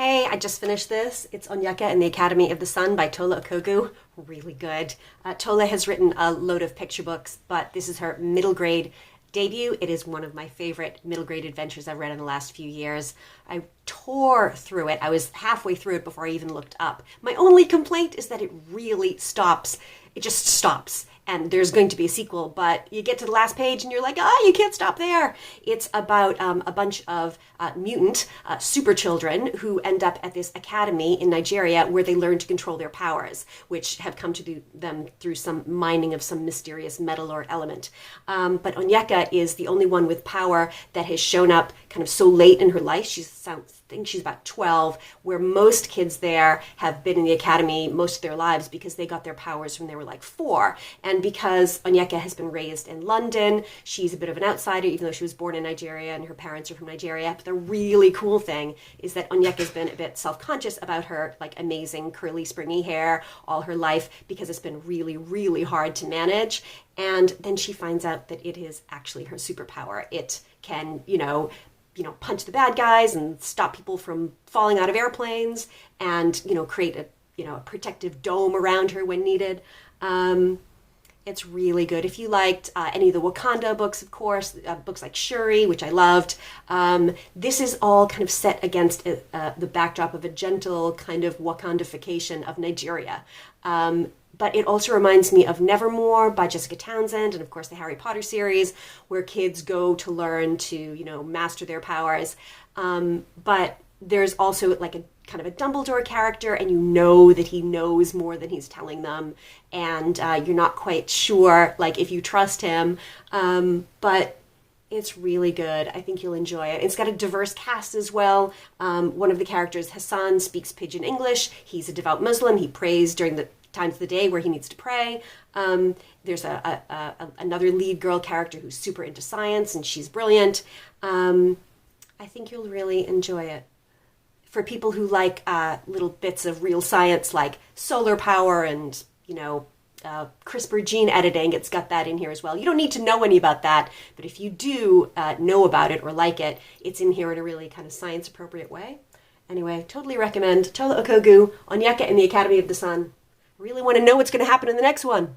Hey, I just finished this. It's ONYEKA and the Academy of the Sun by Tola Okogwu. Really good. Tola has written a load of picture books, but this is her middle grade debut. It is one of my favorite middle grade adventures I've read in the last few years. I tore through it. I was halfway through it before I even looked up. My only complaint is that it really stops. It just stops. And there's going to be a sequel, but you get to the last page and you're like, you can't stop there. It's about a bunch of mutant super children who end up at this academy in Nigeria where they learn to control their powers, which have come to them through some mining of some mysterious metal or element. But ONYEKA is the only one with power that has shown up kind of so late in her life. I think she's about 12, where most kids there have been in the academy most of their lives because they got their powers when they were like 4. And because ONYEKA has been raised in London, she's a bit of an outsider, even though she was born in Nigeria and her parents are from Nigeria. But the really cool thing is that ONYEKA's been a bit self-conscious about her like amazing curly springy hair all her life because it's been really, really hard to manage. And then she finds out that it is actually her superpower. It can, punch the bad guys and stop people from falling out of airplanes and, create a protective dome around her when needed. It's really good. If you liked any of the Wakanda books, of course, books like Shuri, which I loved, this is all kind of set against the backdrop of a gentle kind of Wakanda-fication of Nigeria. But it also reminds me of Nevermore by Jessica Townsend and, of course, the Harry Potter series, where kids go to learn to, master their powers. But there's also like a kind of a Dumbledore character, and you know that he knows more than he's telling them, and you're not quite sure, like, if you trust him. But it's really good. I think you'll enjoy it. It's got a diverse cast as well. One of the characters, Hassan, speaks Pidgin English. He's a devout Muslim. He prays during the times of the day where he needs to pray. There's another lead girl character who's super into science, and she's brilliant. I think you'll really enjoy it. For people who like little bits of real science like solar power and, CRISPR gene editing, it's got that in here as well. You don't need to know any about that, but if you do know about it or like it, it's in here in a really kind of science-appropriate way. Anyway, totally recommend Tola Okogwu, ONYEKA and the Academy of the Sun. Really want to know what's going to happen in the next one.